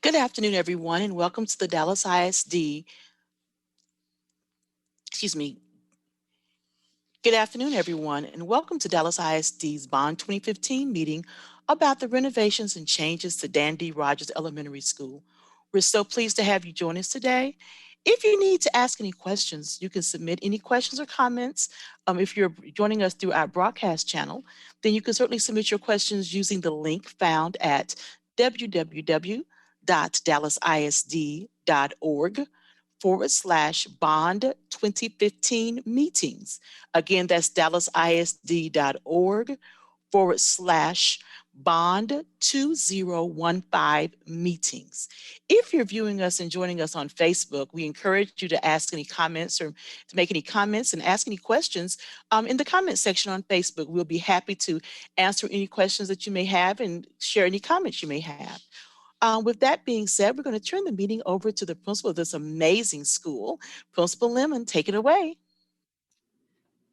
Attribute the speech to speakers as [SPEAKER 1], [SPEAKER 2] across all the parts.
[SPEAKER 1] Good afternoon, everyone, and welcome to the Dallas ISD, excuse me, good afternoon, everyone, and welcome to Dallas ISD's Bond 2015 meeting about the renovations and changes to Dan D. Rogers Elementary School. We're so pleased to have you join us today. If you need to ask any questions, you can submit any questions or comments. If you're joining us through our broadcast channel, then you can certainly submit your questions using the link found at www.dallasisd.org/bond 2015 meetings. Again, that's dallasisd.org/bond 2015 meetings. If you're viewing us and joining us on Facebook, we encourage you to ask any comments or to make any comments and ask any questions in the comment section on Facebook. We'll be happy to answer any questions that you may have and share any comments you may have. With that being said, we're going to turn the meeting over to the principal of this amazing school. Principal Lemon, take it away.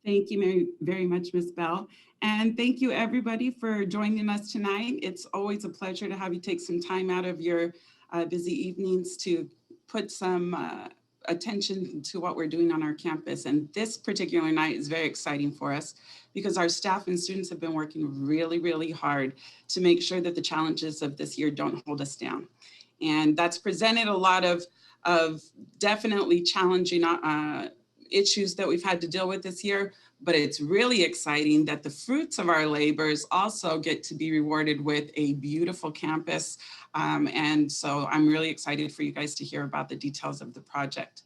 [SPEAKER 2] Thank you very much, Ms. Bell. And thank you everybody for joining us tonight. It's always a pleasure to have you take some time out of your busy evenings to put some attention to what we're doing on our campus. And this particular night is very exciting for us because our staff and students have been working really, really hard to make sure that the challenges of this year don't hold us down. And that's presented a lot of definitely challenging issues that we've had to deal with this year, but it's really exciting that the fruits of our labors also get to be rewarded with a beautiful campus. And so I'm really excited for you guys to hear about the details of the project.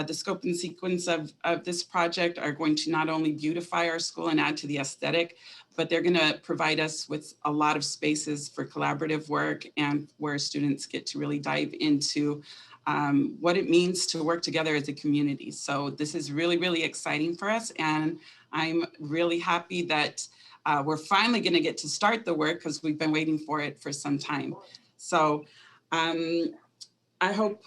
[SPEAKER 2] The scope and sequence of this project are going to not only beautify our school and add to the aesthetic, but they're going to provide us with a lot of spaces for collaborative work and where students get to really dive into what it means to work together as a community. So this is really, really exciting for us. And I'm really happy that we're finally going to get to start the work because we've been waiting for it for some time. So I hope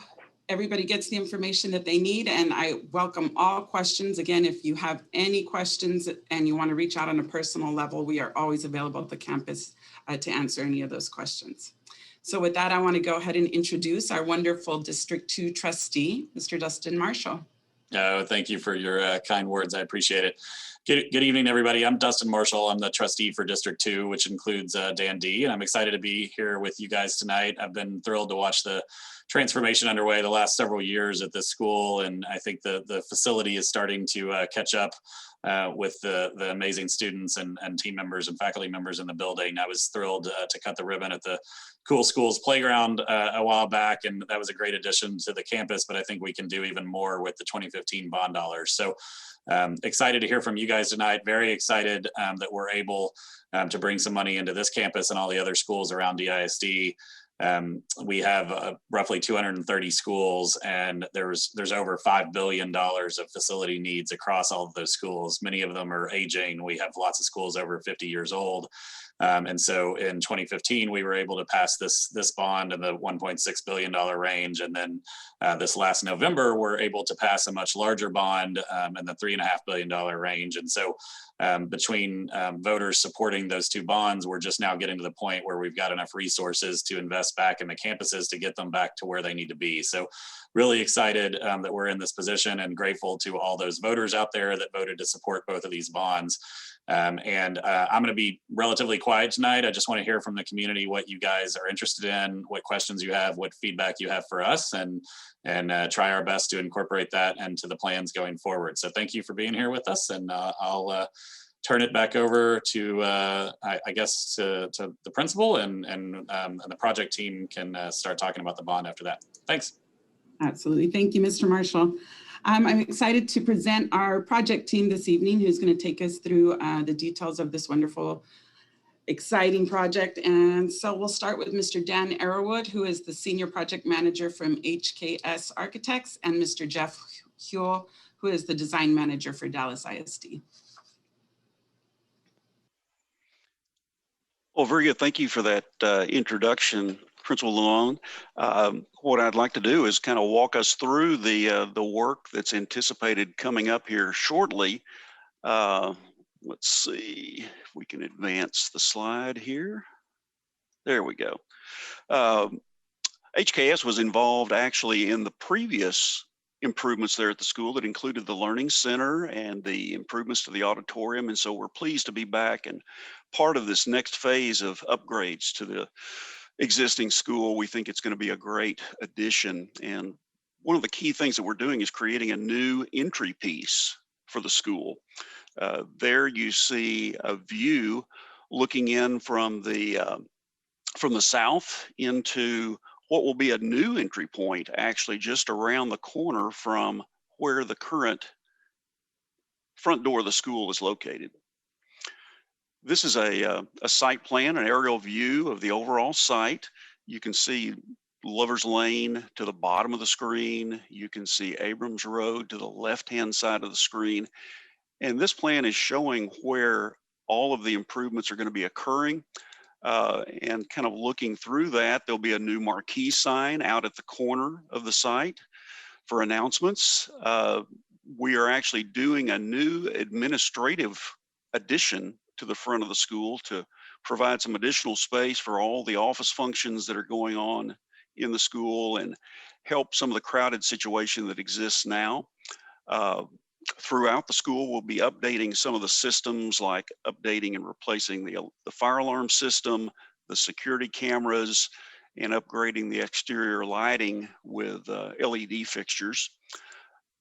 [SPEAKER 2] everybody gets the information that they need, and I welcome all questions. Again, if you have any questions and you want to reach out on a personal level, we are always available at the campus to answer any of those questions. So with that, I want to go ahead and introduce our wonderful District 2 trustee, Mr. Dustin Marshall.
[SPEAKER 3] Oh, thank you for your kind words. I appreciate it. Good evening, everybody. I'm Dustin Marshall. I'm the trustee for District 2, which includes Dan D. And I'm excited to be here with you guys tonight. I've been thrilled to watch the transformation underway the last several years at this school. And I think the facility is starting to catch up with the amazing students and team members and faculty members in the building. I was thrilled to cut the ribbon at the Cool Schools playground a while back, and that was a great addition to the campus, but I think we can do even more with the 2015 bond dollars. So excited to hear from you guys tonight. Very excited that we're able to bring some money into this campus and all the other schools around DISD. We have roughly 230 schools, and there's over $5 billion of facility needs across all of those schools. Many of them are aging. We have lots of schools over 50 years old. And so in 2015, we were able to pass this bond in the $1.6 billion range. And then this last November, we're able to pass a much larger bond in the $3.5 billion range. And so between voters supporting those two bonds, we're just now getting to the point where we've got enough resources to invest back in the campuses to get them back to where they need to be. So really excited that we're in this position, and grateful to all those voters out there that voted to support both of these bonds. I'm going to be relatively quiet tonight. I just want to hear from the community what you guys are interested in, what questions you have, what feedback you have for us, and try our best to incorporate that into the plans going forward. So thank you for being here with us, and I'll turn it back over to I guess to the principal, and the project team can start talking about the bond after that. Thanks.
[SPEAKER 2] Absolutely. Thank you, Mr. Marshall. I'm excited to present our project team this evening, who's going to take us through the details of this wonderful, exciting project. And so we'll start with Mr. Dan Arrowood, who is the Senior Project Manager from HKS Architects, and Mr. Jeff Huell, who is the Design Manager for Dallas ISD.
[SPEAKER 4] Well, very good. Thank you for that introduction, Principal Lalonde. What I'd like to do is kind of walk us through the work that's anticipated coming up here shortly. Let's see if we can advance the slide here. There we go. HKS was involved actually in the previous improvements there at the school that included the Learning Center and the improvements to the auditorium. And so we're pleased to be back and part of this next phase of upgrades to the existing school. We think it's going to be a great addition. And one of the key things that we're doing is creating a new entry piece for the school. There you see a view looking in from the south into what will be a new entry point, actually just around the corner from where the current front door of the school is located. This is a site plan, an aerial view of the overall site. You can see Lover's Lane to the bottom of the screen. You can see Abrams Road to the left-hand side of the screen. And this plan is showing where all of the improvements are going to be occurring. And kind of looking through that, there'll be a new marquee sign out at the corner of the site for announcements. We are actually doing a new administrative addition to the front of the school to provide some additional space for all the office functions that are going on in the school and help some of the crowded situation that exists now. Throughout the school, we'll be updating some of the systems, like updating and replacing the fire alarm system, the security cameras, and upgrading the exterior lighting with LED fixtures.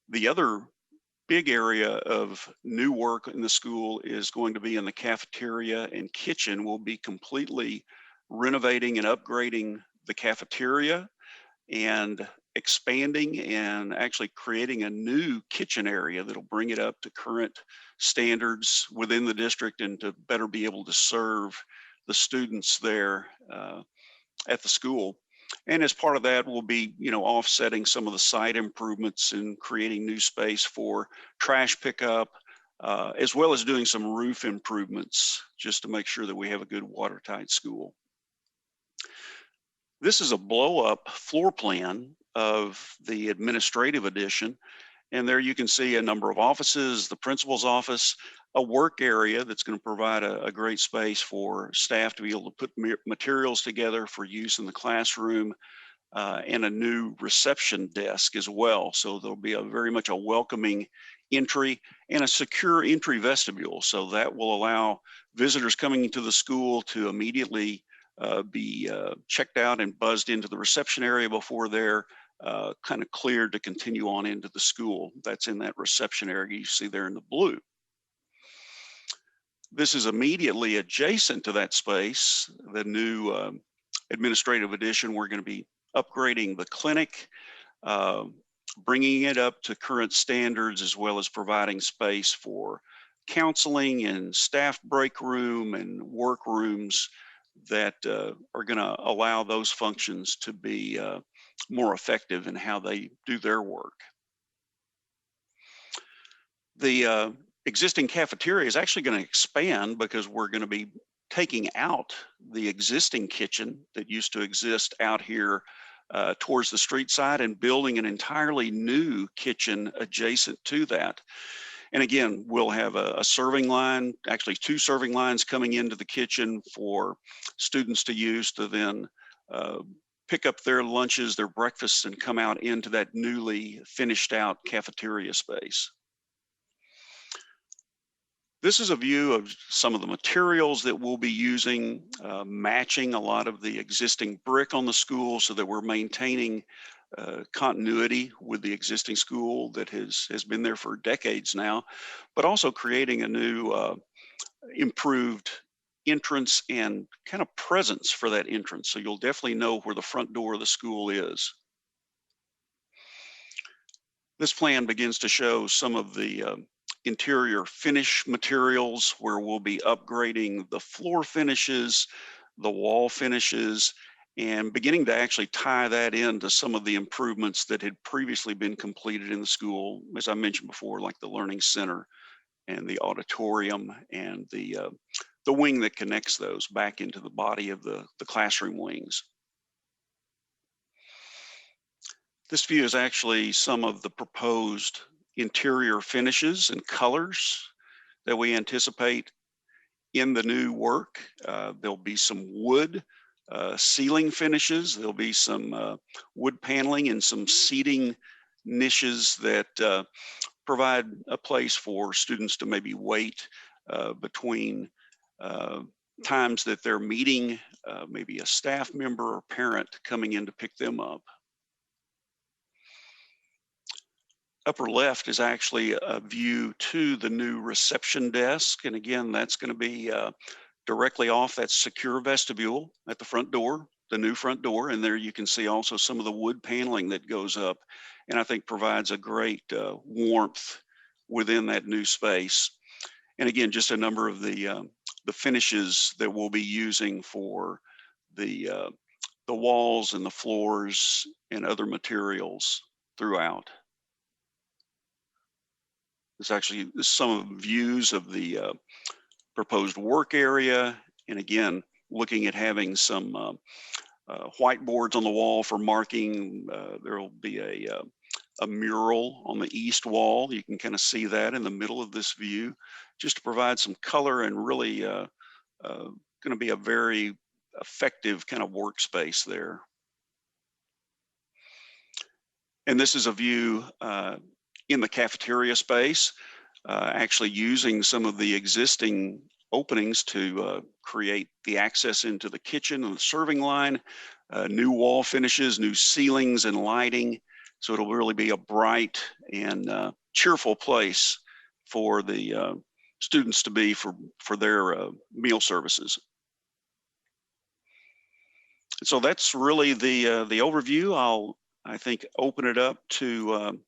[SPEAKER 4] The other big area of new work in the school is going to be in the cafeteria and kitchen. We'll be completely renovating and upgrading the cafeteria and expanding and actually creating a new kitchen area that'll bring it up to current standards within the district and to better be able to serve the students there at the school. And as part of that, we'll be, offsetting some of the site improvements and creating new space for trash pickup, as well as doing some roof improvements just to make sure that we have a good watertight school. This is a blow-up floor plan of the administrative addition. And there you can see a number of offices, the principal's office, a work area that's going to provide a great space for staff to be able to put materials together for use in the classroom, and a new reception desk as well. So there'll be very much a welcoming entry and a secure entry vestibule. So that will allow visitors coming into the school to immediately be checked out and buzzed into the reception area before they're kind of cleared to continue on into the school. That's in that reception area you see there in the blue. This is immediately adjacent to that space, the new administrative addition. We're going to be upgrading the clinic, bringing it up to current standards, as well as providing space for counseling and staff break room and work rooms that are going to allow those functions to be more effective in how they do their work. The existing cafeteria is actually going to expand because we're going to be taking out the existing kitchen that used to exist out here towards the street side and building an entirely new kitchen adjacent to that. And again, we'll have a serving line, actually 2 serving lines coming into the kitchen for students to use to then pick up their lunches, their breakfasts, and come out into that newly finished out cafeteria space. This is a view of some of the materials that we'll be using, matching a lot of the existing brick on the school so that we're maintaining continuity with the existing school that has been there for decades now, but also creating a new improved entrance and kind of presence for that entrance. So you'll definitely know where the front door of the school is. This plan begins to show some of the interior finish materials where we'll be upgrading the floor finishes, the wall finishes, and beginning to actually tie that into some of the improvements that had previously been completed in the school, as I mentioned before, like the Learning Center and the auditorium and the wing that connects those back into the body of the classroom wings. This view is actually some of the proposed interior finishes and colors that we anticipate in the new work. There'll be some wood ceiling finishes. There'll be some wood paneling and some seating niches that provide a place for students to maybe wait between times that they're meeting maybe a staff member or parent coming in to pick them up. Upper left is actually a view to the new reception desk. And again, that's going to be directly off that secure vestibule at the front door, the new front door. And there you can see also some of the wood paneling that goes up, and I think provides a great warmth within that new space. And again, just a number of the finishes that we'll be using for the walls and the floors and other materials throughout. There's actually some views of the proposed work area. And again, looking at having some whiteboards on the wall for marking. There will be a mural on the east wall. You can kind of see that in the middle of this view, just to provide some color and really going to be a very effective kind of workspace there. And this is a view in the cafeteria space, actually using some of the existing openings to create the access into the kitchen and the serving line, new wall finishes, new ceilings and lighting. So it'll really be a bright and cheerful place for the students to be for their meal services. So that's really the overview. I think open it up to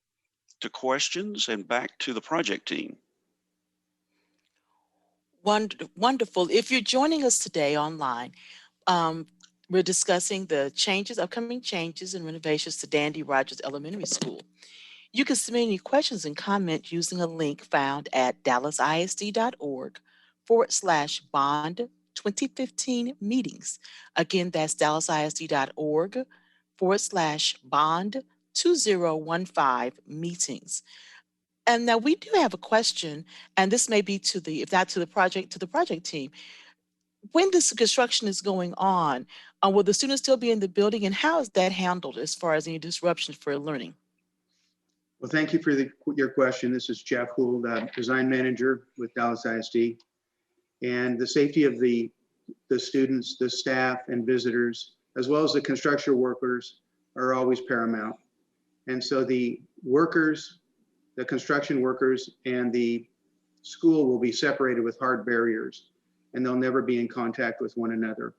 [SPEAKER 4] questions and back to the project team.
[SPEAKER 1] Wonderful. If you're joining us today online, we're discussing the upcoming changes and renovations to Dandy Rogers Elementary School. You can submit any questions and comments using a link found at dallasisd.org/bond 2015 meetings. Again, that's dallasisd.org/bond 2015 meetings. And now we do have a question, and this may be if not to the project team. When this construction is going on, will the students still be in the building, and how is that handled as far as any disruptions for learning?
[SPEAKER 5] Well, thank you for your question. This is Jeff Gould, design manager with Dallas ISD. And the safety of the students, the staff and visitors, as well as the construction workers, are always paramount. And so the construction workers and the school will be separated with hard barriers, and they'll never be in contact with one another.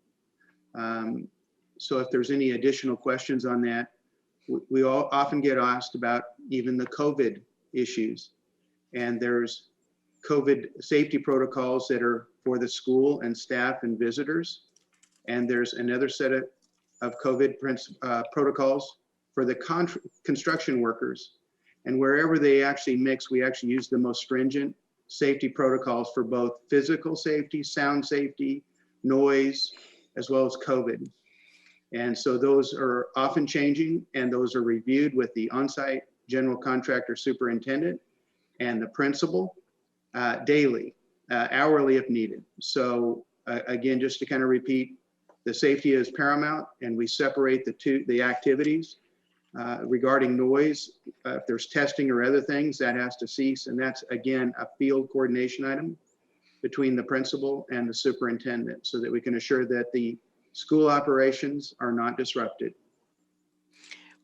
[SPEAKER 5] So if there's any additional questions on that, we all often get asked about even the COVID issues. And there's COVID safety protocols that are for the school and staff and visitors. And there's another set of COVID protocols for the construction workers. And wherever they actually mix, we actually use the most stringent safety protocols for both physical safety, sound safety, noise, as well as COVID. And so those are often changing, and those are reviewed with the on-site general contractor superintendent and the principal daily, hourly if needed. So again, just to kind of repeat, the safety is paramount, and we separate the activities. Regarding noise, if there's testing or other things, that has to cease. And that's, again, a field coordination item between the principal and the superintendent, so that we can assure that the school operations are not disrupted.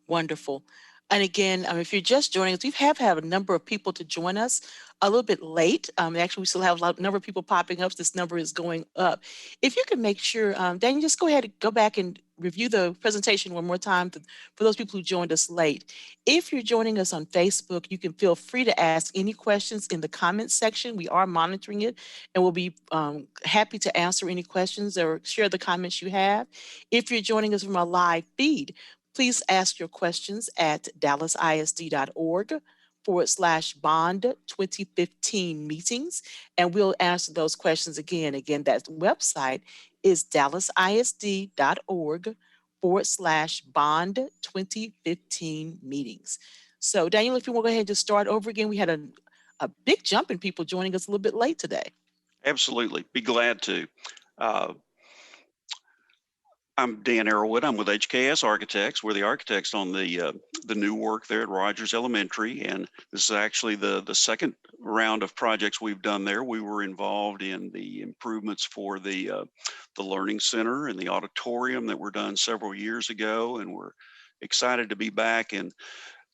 [SPEAKER 1] Wonderful. And again, if you're just joining us, we have had a number of people to join us a little bit late. Actually, we still have a number of people popping up. This number is going up. If you can make sure, Daniel, just go ahead and go back and review the presentation one more time for those people who joined us late. If you're joining us on Facebook, you can feel free to ask any questions in the comments section. We are monitoring it, and we'll be happy to answer any questions or share the comments you have. If you're joining us from a live feed, please ask your questions at dallasisd.org/bond 2015 meetings, and we'll answer those questions again. Again, that website is dallasisd.org/bond 2015 meetings. So Daniel, if you want to go ahead and just start over again, we had a big jump in people joining us a little bit late today.
[SPEAKER 4] Absolutely, be glad to. I'm Dan Arrowwood. I'm with HKS Architects. We're the architects on the new work there at Rogers Elementary, and this is actually the second round of projects we've done there. We were involved in the improvements for the Learning Center and the auditorium that were done several years ago, and we're excited to be back and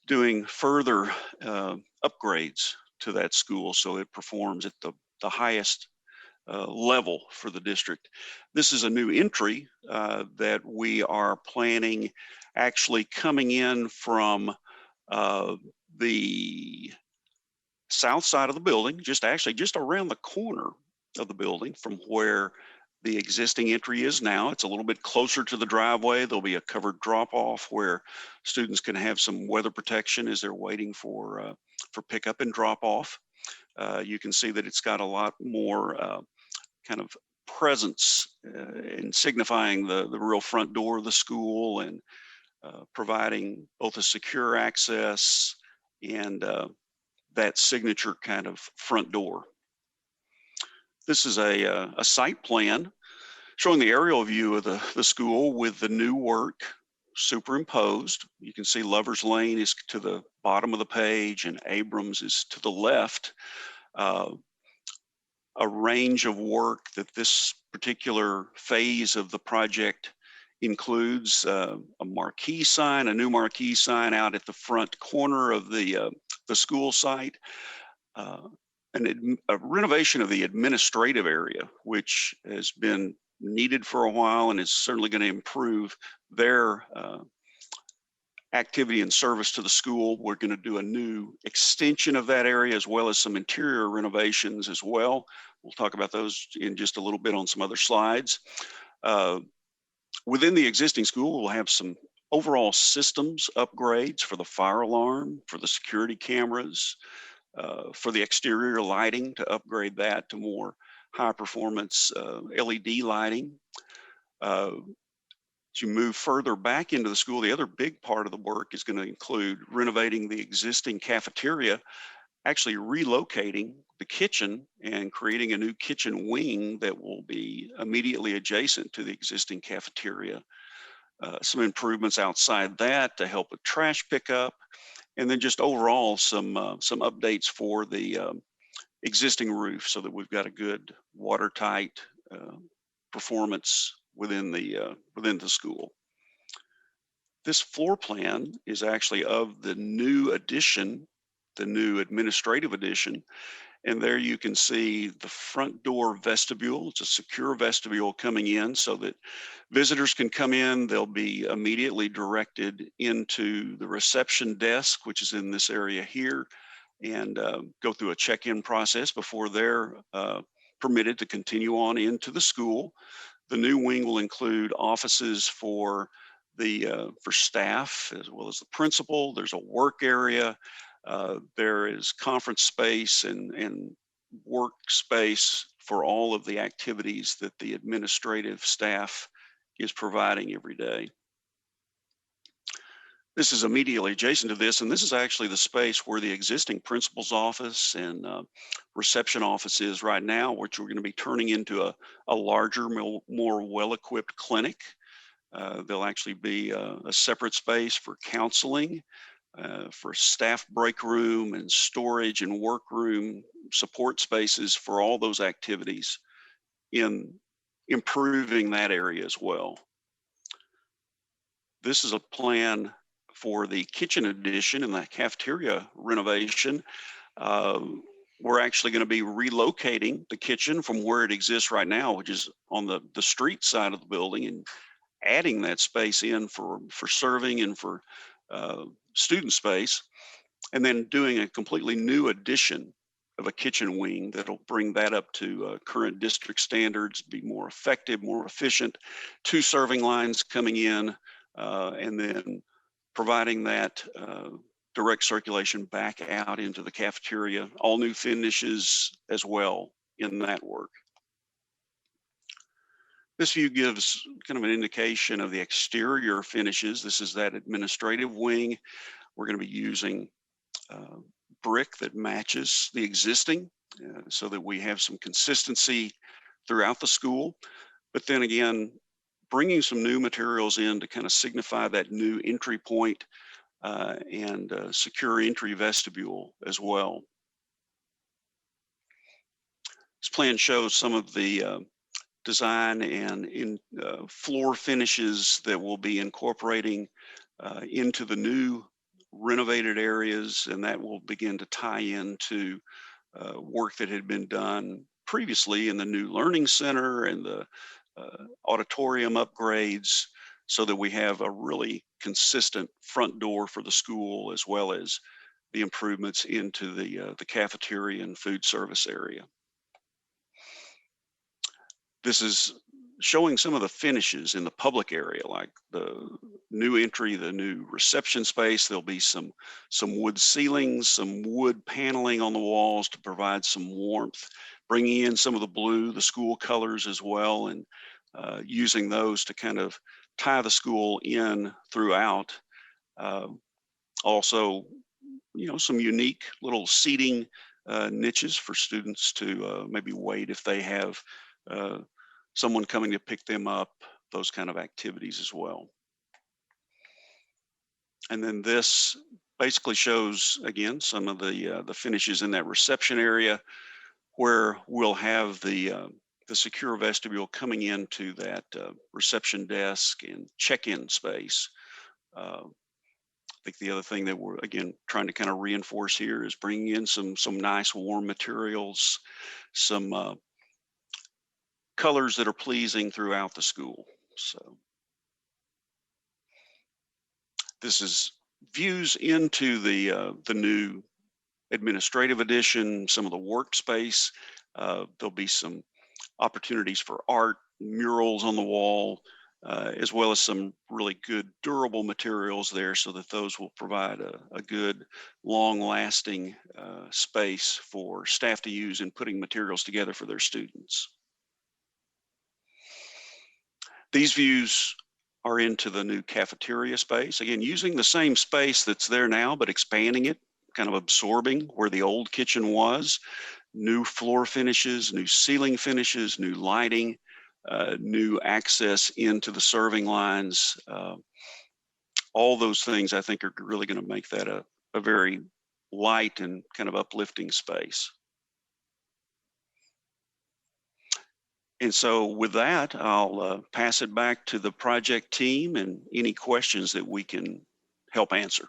[SPEAKER 4] doing further upgrades to that school so it performs at the highest level for the district. This is a new entry that we are planning actually coming in from the south side of the building, just around the corner of the building from where the existing entry is now. It's a little bit closer to the driveway. There'll be a covered drop off where students can have some weather protection as they're waiting for pickup and drop off. You can see that it's got a lot more kind of presence in signifying the real front door of the school and providing both a secure access and that signature kind of front door. This is a site plan showing the aerial view of the school with the new work superimposed. You can see Lover's Lane is to the bottom of the page and Abrams is to the left. A range of work that this particular phase of the project includes a marquee sign, a new marquee sign out at the front corner of the school site, a renovation of the administrative area, which has been needed for a while and is certainly going to improve their activity and service to the school. We're going to do a new extension of that area as well as some interior renovations as well. We'll talk about those in just a little bit on some other slides. Within the existing school, we'll have some overall systems upgrades for the fire alarm, for the security cameras, for the exterior lighting to upgrade that to more high performance LED lighting. As you move further back into the school, the other big part of the work is going to include renovating the existing cafeteria, actually relocating the kitchen and creating a new kitchen wing that will be immediately adjacent to the existing cafeteria. Some improvements outside that to help with trash pickup, and then just overall some updates for the existing roof so that we've got a good watertight performance within the school. This floor plan is actually of the new addition, the new administrative addition. And there you can see the front door vestibule. It's a secure vestibule coming in so that visitors can come in. They'll be immediately directed into the reception desk, which is in this area here, and go through a check-in process before they're permitted to continue on into the school. The new wing will include offices for staff as well as the principal. There's a work area. There is conference space and workspace for all of the activities that the administrative staff is providing every day. This is immediately adjacent to this, and this is actually the space where the existing principal's office and reception office is right now, which we're going to be turning into a larger, more well-equipped clinic. There'll actually be a separate space for counseling, for staff break room and storage and workroom support spaces for all those activities in improving that area as well. This is a plan for the kitchen addition and the cafeteria renovation. We're actually going to be relocating the kitchen from where it exists right now, which is on the street side of the building, and adding that space in for serving and for student space, and then doing a completely new addition of a kitchen wing that'll bring that up to current district standards, be more effective, more efficient, 2 serving lines coming in, and then providing that direct circulation back out into the cafeteria, all new finishes as well in that work. This view gives kind of an indication of the exterior finishes. This is that administrative wing. We're going to be using brick that matches the existing so that we have some consistency throughout the school. But then again, bringing some new materials in to kind of signify that new entry point and secure entry vestibule as well. This plan shows some of the design and floor finishes that we'll be incorporating into the new renovated areas, and that will begin to tie into work that had been done previously in the new learning center and the auditorium upgrades, so that we have a really consistent front door for the school, as well as the improvements into the cafeteria and food service area. This is showing some of the finishes in the public area, like the new entry, the new reception space. There'll be some wood ceilings, some wood paneling on the walls to provide some warmth, bringing in some of the blue, the school colors as well, and using those to kind of tie the school in throughout. Also, some unique little seating niches for students to maybe wait if they have someone coming to pick them up, those kind of activities as well. And then this basically shows, again, some of the finishes in that reception area, where we'll have the secure vestibule coming into that reception desk and check-in space. I think the other thing that we're, again, trying to kind of reinforce here is bringing in some nice warm materials, some colors that are pleasing throughout the school. So this is views into the new administrative addition, some of the workspace. There'll be some opportunities for art, murals on the wall, as well as some really good durable materials there, so that those will provide a good, long-lasting space for staff to use in putting materials together for their students. These views are into the new cafeteria space. Again, using the same space that's there now, but expanding it, kind of absorbing where the old kitchen was. New floor finishes, new ceiling finishes, new lighting, new access into the serving lines. All those things, I think, are really going to make that a very light and kind of uplifting space. And so with that, I'll pass it back to the project team and any questions that we can help answer.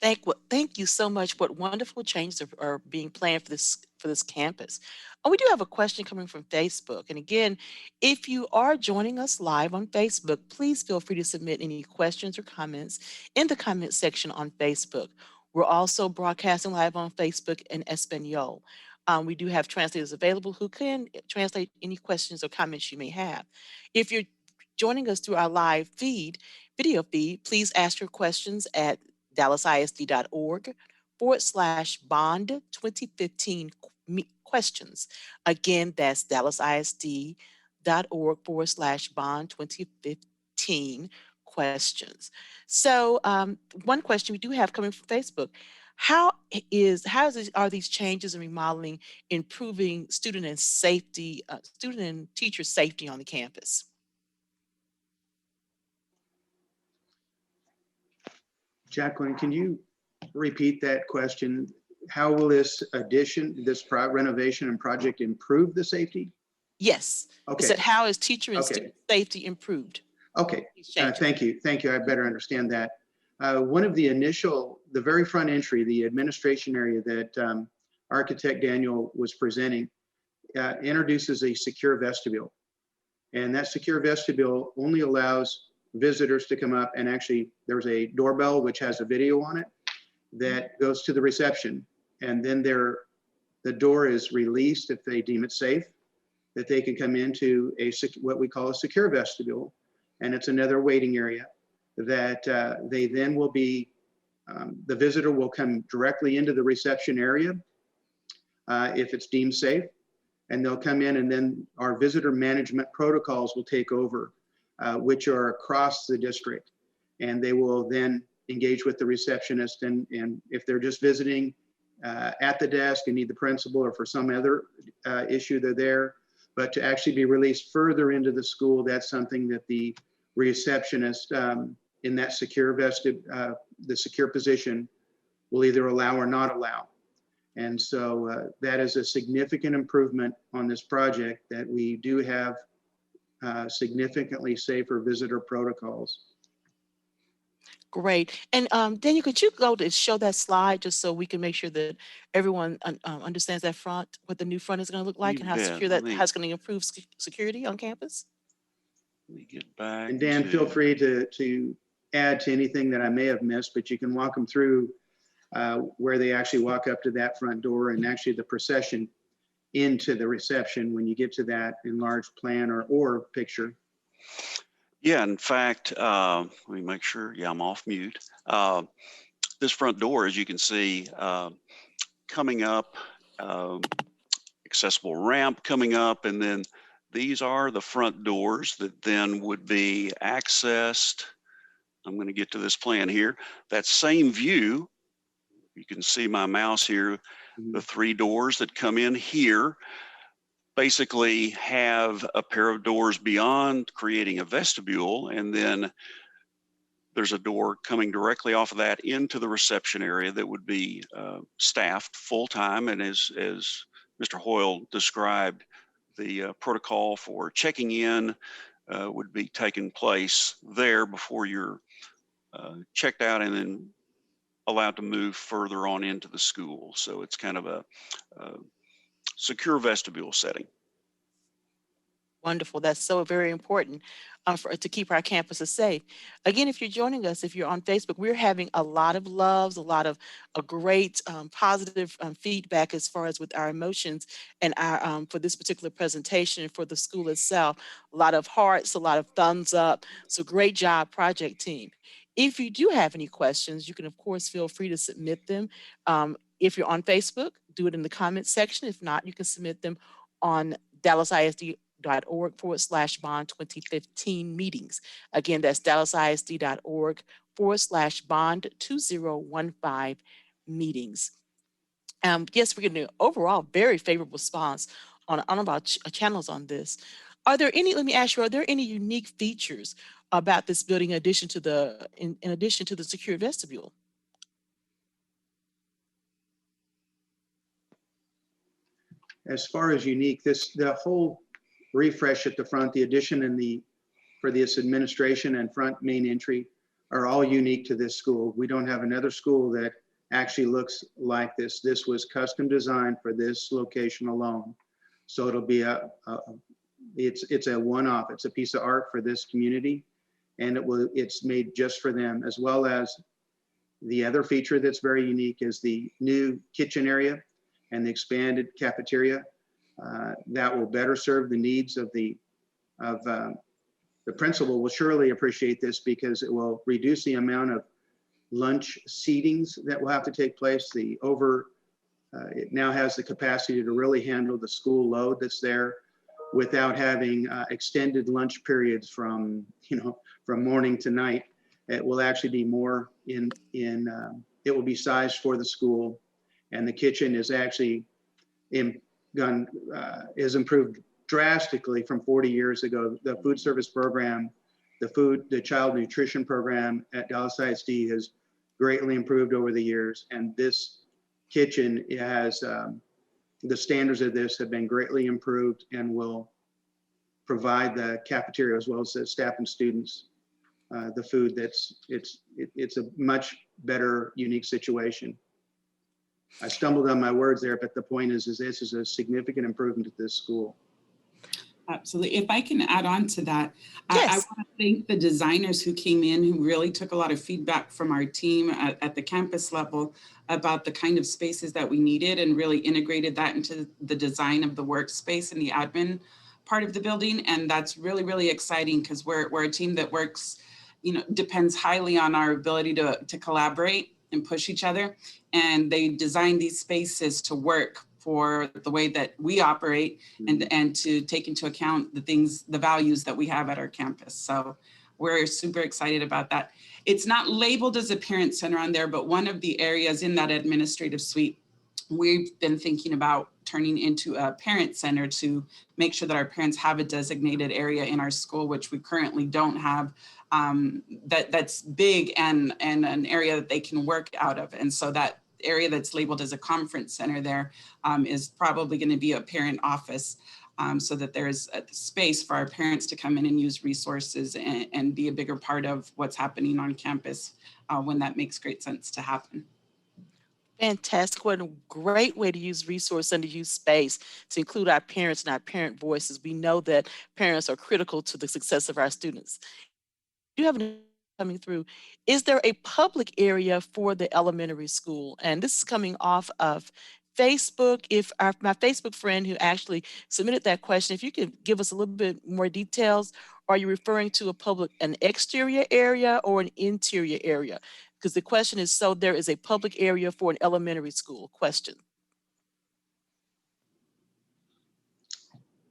[SPEAKER 1] Thank you so much. What wonderful changes are being planned for this campus. Oh, we do have a question coming from Facebook. And again, if you are joining us live on Facebook, please feel free to submit any questions or comments in the comment section on Facebook. We're also broadcasting live on Facebook in Espanol. We do have translators available who can translate any questions or comments you may have. If you're joining us through our live video feed, please ask your questions at dallasisd.org/bond 2015 questions. Again, that's dallasisd.org/bond 2015 questions. So one question we do have coming from Facebook: are these changes in remodeling improving student and teacher safety on the campus?
[SPEAKER 5] Jacqueline, can you repeat that question? How will this renovation and project improve the safety?
[SPEAKER 1] Yes.
[SPEAKER 5] Okay.
[SPEAKER 1] It said, how is teacher and student safety improved?
[SPEAKER 5] Okay. Thank you. I better understand that. One of the very front entry, the administration area that Architect Daniel was presenting, introduces a secure vestibule. And that secure vestibule only allows visitors to come up, and actually there's a doorbell which has a video on it that goes to the reception, and then the door is released if they deem it safe, that they can come into what we call a secure vestibule, and it's another waiting area that they then will be, the visitor will come directly into the reception area if it's deemed safe, and they'll come in, and then our visitor management protocols will take over, which are across the district, and they will then engage with the receptionist, and if they're just visiting at the desk and need the principal, or for some other issue they're there, But to actually be released further into the school, that's something that the receptionist in that the secure position will either allow or not allow. And so that is a significant improvement on this project, that we do have significantly safer visitor protocols.
[SPEAKER 1] Great. And Daniel, could you go to show that slide just so we can make sure that everyone understands that front, what the new front is going to look like,
[SPEAKER 4] You
[SPEAKER 1] and how
[SPEAKER 4] bet.
[SPEAKER 1] secure how it's going to improve security on campus?
[SPEAKER 4] Let me get back.
[SPEAKER 5] And Dan, feel free to add to anything that I may have missed, but you can walk them through where they actually walk up to that front door, and actually the procession into the reception when you get to that enlarged plan or picture.
[SPEAKER 4] Yeah, in fact, let me make sure. Yeah, I'm off mute. This front door, as you can see, coming up, accessible ramp coming up, and then these are the front doors that then would be accessed. I'm going to get to this plan here. That same view, you can see my mouse here, the 3 doors that come in here basically have a pair of doors beyond, creating a vestibule, and then there's a door coming directly off of that into the reception area that would be staffed full-time. And as Mr. Hoyle described, the protocol for checking in would be taking place there before you're checked out and then allowed to move further on into the school. So it's kind of a secure vestibule setting.
[SPEAKER 1] Wonderful. That's so very important to keep our campuses safe. Again, if you're joining us, if you're on Facebook, we're having a lot of loves, a lot of great positive feedback as far as with our emotions and our for this particular presentation and for the school itself. A lot of hearts, a lot of thumbs up. So great job, project team. If you do have any questions, you can, of course, feel free to submit them. If you're on Facebook, do it in the comments section. If not, you can submit them on dallasisd.org/bond 2015 meetings. Again, that's dallasisd.org/bond 2015 meetings. Yes, we're getting an overall very favorable response on our channels on this. Let me ask you, are there any unique features about this building in addition to the secure vestibule?
[SPEAKER 5] As far as unique, the whole refresh at the front, the addition and for this administration and front main entry are all unique to this school. We don't have another school that actually looks like this. This was custom designed for this location alone. So it'll be it's a one-off. It's a piece of art for this community, and it's made just for them. As well as the other feature that's very unique is the new kitchen area and the expanded cafeteria that will better serve the needs of the principal. Will surely appreciate this because it will reduce the amount of lunch seatings that will have to take place. It now has the capacity to really handle the school load that's there without having extended lunch periods from morning to night. It will actually be more it will be sized for the school, and the kitchen is actually is improved drastically from 40 years ago. The food service program, the child nutrition program at Dallas ISD has greatly improved over the years, and this kitchen has the standards of this have been greatly improved and will provide the cafeteria as well as the staff and students the food it's a much better, unique situation. I stumbled on my words there, but the point is this is a significant improvement at this school.
[SPEAKER 2] Absolutely. If I can add on to that,
[SPEAKER 1] yes.
[SPEAKER 2] I want to thank the designers who came in, who really took a lot of feedback from our team at the campus level about the kind of spaces that we needed and really integrated that into the design of the workspace and the admin part of the building. And that's really, really exciting because we're a team that works, depends highly on our ability to collaborate and push each other. And they designed these spaces to work for the way that we operate and to take into account the values that we have at our campus. So we're super excited about that. It's not labeled as a parent center on there, but one of the areas in that administrative suite we've been thinking about turning into a parent center to make sure that our parents have a designated area in our school, which we currently don't have, that's big and an area that they can work out of. And so that area that's labeled as a conference center there is probably going to be a parent office, so that there's a space for our parents to come in and use resources and be a bigger part of what's happening on campus when that makes great sense to happen.
[SPEAKER 1] Fantastic. What a great way to use resource and to use space to include our parents and our parent voices. We know that parents are critical to the success of our students. You have an coming through. Is there a public area for the elementary school? And this is coming off of Facebook. If my Facebook friend who actually submitted that question, if you could give us a little bit more details, are you referring to an exterior area or an interior area? Because the question is, so there is a public area for an elementary school question.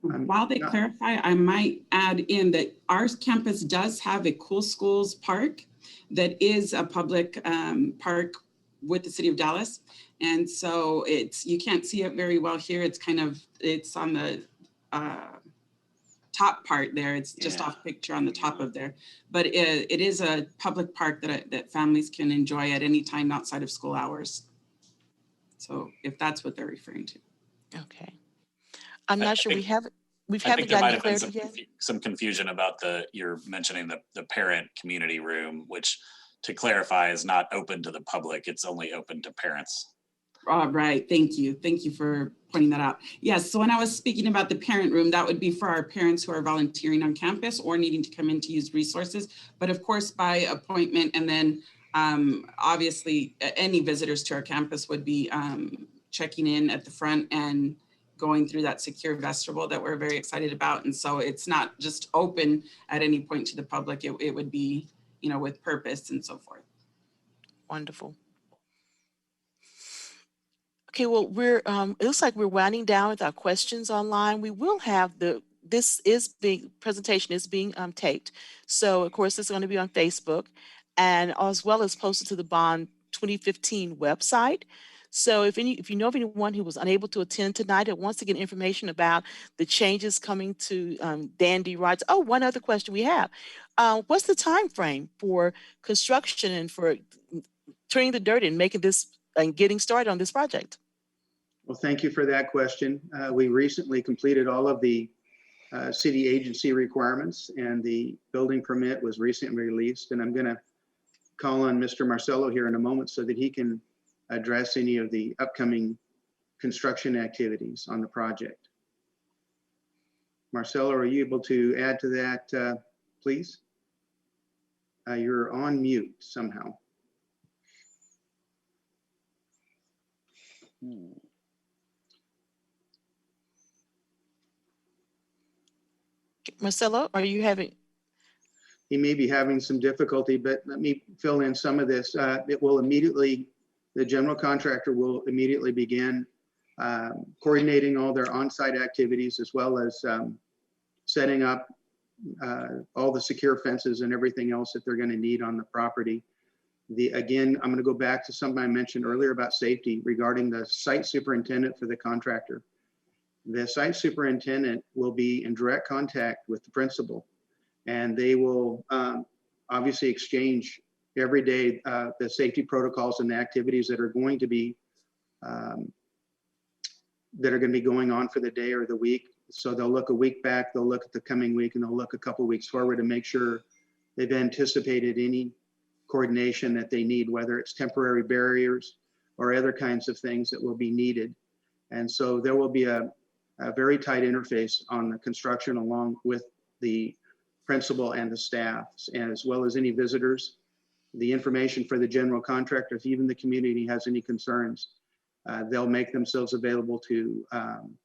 [SPEAKER 2] While they clarify, I might add in that our campus does have a Cool Schools Park that is a public park with the city of Dallas. And so you can't see it very well here. It's on the top part there. It's just off picture on the top of there. But it is a public park that families can enjoy at any time outside of school hours. So if that's what they're referring to.
[SPEAKER 1] Okay. I'm not sure we haven't
[SPEAKER 3] I think there might
[SPEAKER 1] gotten
[SPEAKER 3] have
[SPEAKER 1] clarity
[SPEAKER 3] been
[SPEAKER 1] yet.
[SPEAKER 3] some confusion about you're mentioning the parent community room, which, to clarify, is not open to the public. It's only open to parents.
[SPEAKER 2] Right. Thank you. Thank you for pointing that out. Yes. So when I was speaking about the parent room, that would be for our parents who are volunteering on campus or needing to come in to use resources. But of course, by appointment, and then obviously any visitors to our campus would be checking in at the front and going through that secure vestibule that we're very excited about. And so it's not just open at any point to the public. It would be, with purpose and so forth.
[SPEAKER 1] Wonderful. Okay, well, it looks like we're winding down with our questions online. We will have presentation is being taped. So of course it's going to be on Facebook and as well as posted to the Bond 2015 website. So if you know of anyone who was unable to attend tonight and wants to get information about the changes coming to Dandy Rides. Oh, one other question we have. What's the time frame for construction and for turning the dirt and making this and getting started on this project?
[SPEAKER 5] Well, thank you for that question. We recently completed all of the city agency requirements, and the building permit was recently released. And I'm going to call on Mr. Marcello here in a moment so that he can address any of the upcoming construction activities on the project. Marcello, are you able to add to that, please? You're on mute somehow.
[SPEAKER 1] Marcelo, are you having?
[SPEAKER 5] He may be having some difficulty, but let me fill in some of this. The general contractor will immediately begin coordinating all their on-site activities, as well as setting up all the secure fences and everything else that they're going to need on the property. Again, I'm going to go back to something I mentioned earlier about safety regarding the site superintendent for the contractor. The site superintendent will be in direct contact with the principal, and they will obviously exchange every day the safety protocols and the activities that are going to be going on for the day or the week. So they'll look a week back, they'll look at the coming week, and they'll look a couple weeks forward to make sure they've anticipated any coordination that they need, whether it's temporary barriers or other kinds of things that will be needed. And so there will be a very tight interface on the construction along with the principal and the staff, and as well as any visitors. The information for the general contractor, if even the community has any concerns, they'll make themselves available to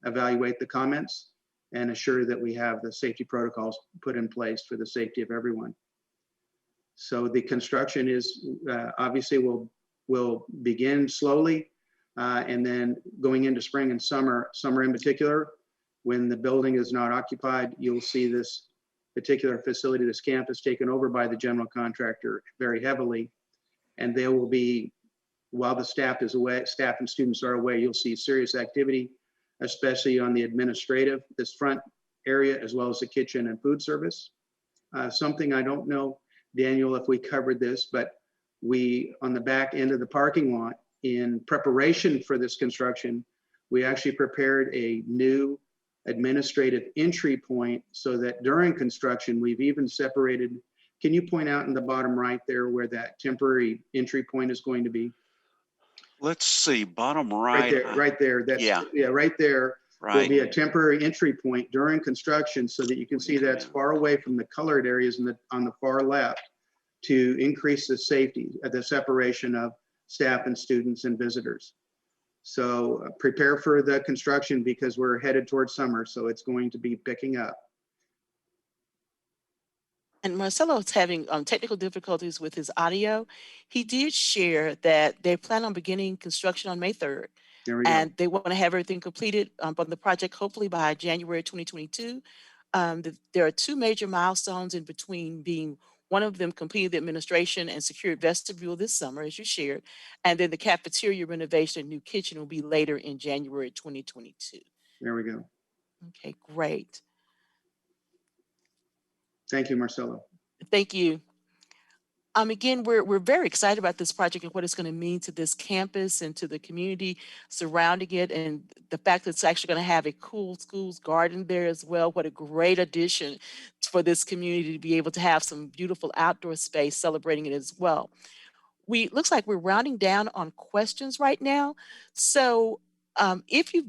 [SPEAKER 5] evaluate the comments and assure that we have the safety protocols put in place for the safety of everyone. So the construction is obviously will begin slowly, and then going into spring and summer in particular, when the building is not occupied, you'll see this particular facility, this campus, taken over by the general contractor very heavily. And there will be, while the staff is away, staff and students are away, you'll see serious activity especially on the administrative, this front area, as well as the kitchen and food service. Something I don't know, Daniel, if we covered this, but we, on the back end of the parking lot, in preparation for this construction, we actually prepared a new administrative entry point so that during construction, we've even separated. Can you point out in the bottom right there where that temporary entry point is going to be?
[SPEAKER 4] Let's see, bottom
[SPEAKER 5] Right
[SPEAKER 4] right.
[SPEAKER 5] there, right there. That's,
[SPEAKER 4] Yeah.
[SPEAKER 5] yeah, right there. Will
[SPEAKER 4] Right.
[SPEAKER 5] be a temporary entry point during construction so that you can see that's far away from the colored areas on the far left to increase the safety, the separation of staff and students and visitors. So prepare for the construction because we're headed towards summer, so it's going to be picking up.
[SPEAKER 1] And Marcelo's having technical difficulties with his audio. He did share that they plan on beginning construction on May 3rd.
[SPEAKER 5] There we go.
[SPEAKER 1] And they want to have everything completed on the project, hopefully by January 2022. There are two major milestones in between, being one of them completed the administration and secured vestibule this summer, as you shared. And then the cafeteria renovation and new kitchen will be later in January 2022.
[SPEAKER 5] There we go.
[SPEAKER 1] Okay, great.
[SPEAKER 5] Thank you, Marcelo.
[SPEAKER 1] Thank you. Again, we're very excited about this project and what it's going to mean to this campus and to the community surrounding it, and the fact that it's actually going to have a cool schools garden there as well. What a great addition for this community to be able to have some beautiful outdoor space celebrating it as well. Looks like we're rounding down on questions right now. So if you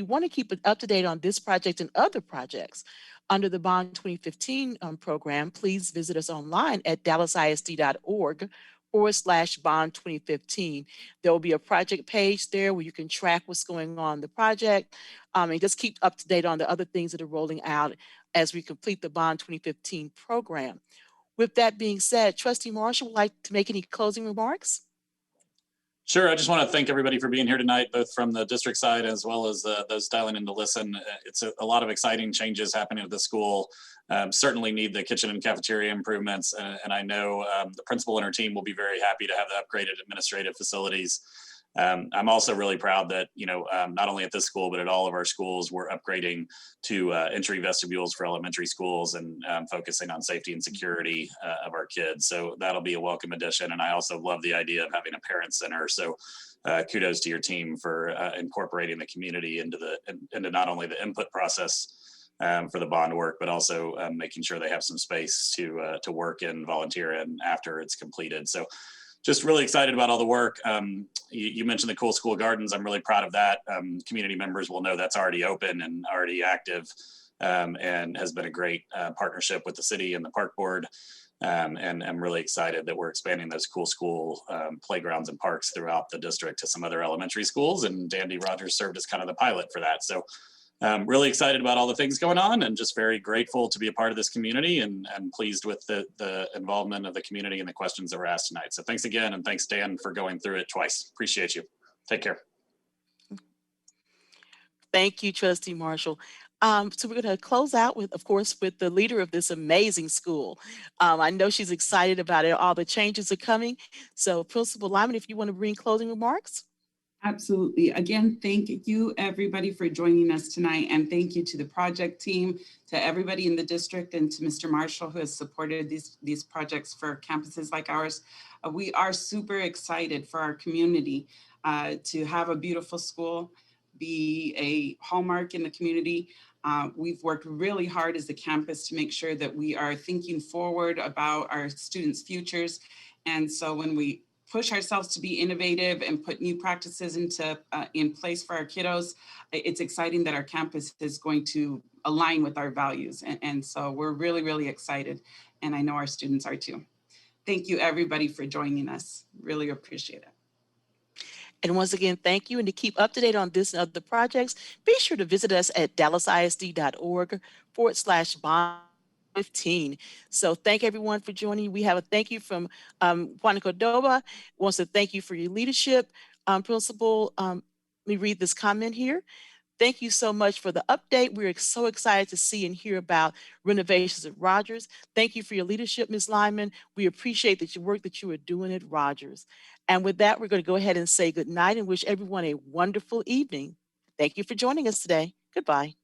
[SPEAKER 1] want to keep it up to date on this project and other projects under the Bond 2015 program, please visit us online at dallasisd.org/Bond 2015. There will be a project page there where you can track what's going on in the project, and just keep up to date on the other things that are rolling out as we complete the Bond 2015 program. With that being said, Trustee Marshall would like to make any closing remarks?
[SPEAKER 3] Sure. I just want to thank everybody for being here tonight, both from the district side as well as those dialing in to listen. It's a lot of exciting changes happening at the school. Certainly need the kitchen and cafeteria improvements. And I know the principal and her team will be very happy to have the upgraded administrative facilities. I'm also really proud that, not only at this school, but at all of our schools, we're upgrading to entry vestibules for elementary schools and focusing on safety and security of our kids. So that'll be a welcome addition. And I also love the idea of having a parent center. So kudos to your team for incorporating the community into not only the input process for the bond work, but also making sure they have some space to work and volunteer in after it's completed. So just really excited about all the work. You mentioned the cool school gardens. I'm really proud of that. Community members will know that's already open and already active, and has been a great partnership with the city and the park board. And I'm really excited that we're expanding those cool school playgrounds and parks throughout the district to some other elementary schools. And Dandy Rogers served as kind of the pilot for that. So really excited about all the things going on, and just very grateful to be a part of this community, and pleased with the involvement of the community and the questions that were asked tonight. So thanks again, and thanks, Dan, for going through it twice. Appreciate you. Take care.
[SPEAKER 1] Thank you, Trustee Marshall. So we're going to close out with, of course, with the leader of this amazing school. I know she's excited about it. All the changes are coming. So Principal Lyman, if you want to bring closing remarks.
[SPEAKER 2] Absolutely. Again, thank you everybody for joining us tonight, and thank you to the project team, to everybody in the district, and to Mr. Marshall, who has supported these projects for campuses like ours. We are super excited for our community to have a beautiful school, be a hallmark in the community. We've worked really hard as a campus to make sure that we are thinking forward about our students' futures. And so when we push ourselves to be innovative and put new practices in place for our kiddos, it's exciting that our campus is going to align with our values. And so we're really, really excited. And I know our students are too. Thank you, everybody, for joining us. Really appreciate it.
[SPEAKER 1] And once again, thank you. And to keep up to date on this and other projects, be sure to visit us at dallasisd.org/bond 15. So thank everyone for joining. We have a thank you from Juan Cordova. Wants to thank you for your leadership. Principal, let me read this comment here. Thank you so much for the update. We're so excited to see and hear about renovations at Rogers. Thank you for your leadership, Ms. Lyman. We appreciate the work that you are doing at Rogers. And with that, we're going to go ahead and say good night and wish everyone a wonderful evening. Thank you for joining us today. Goodbye.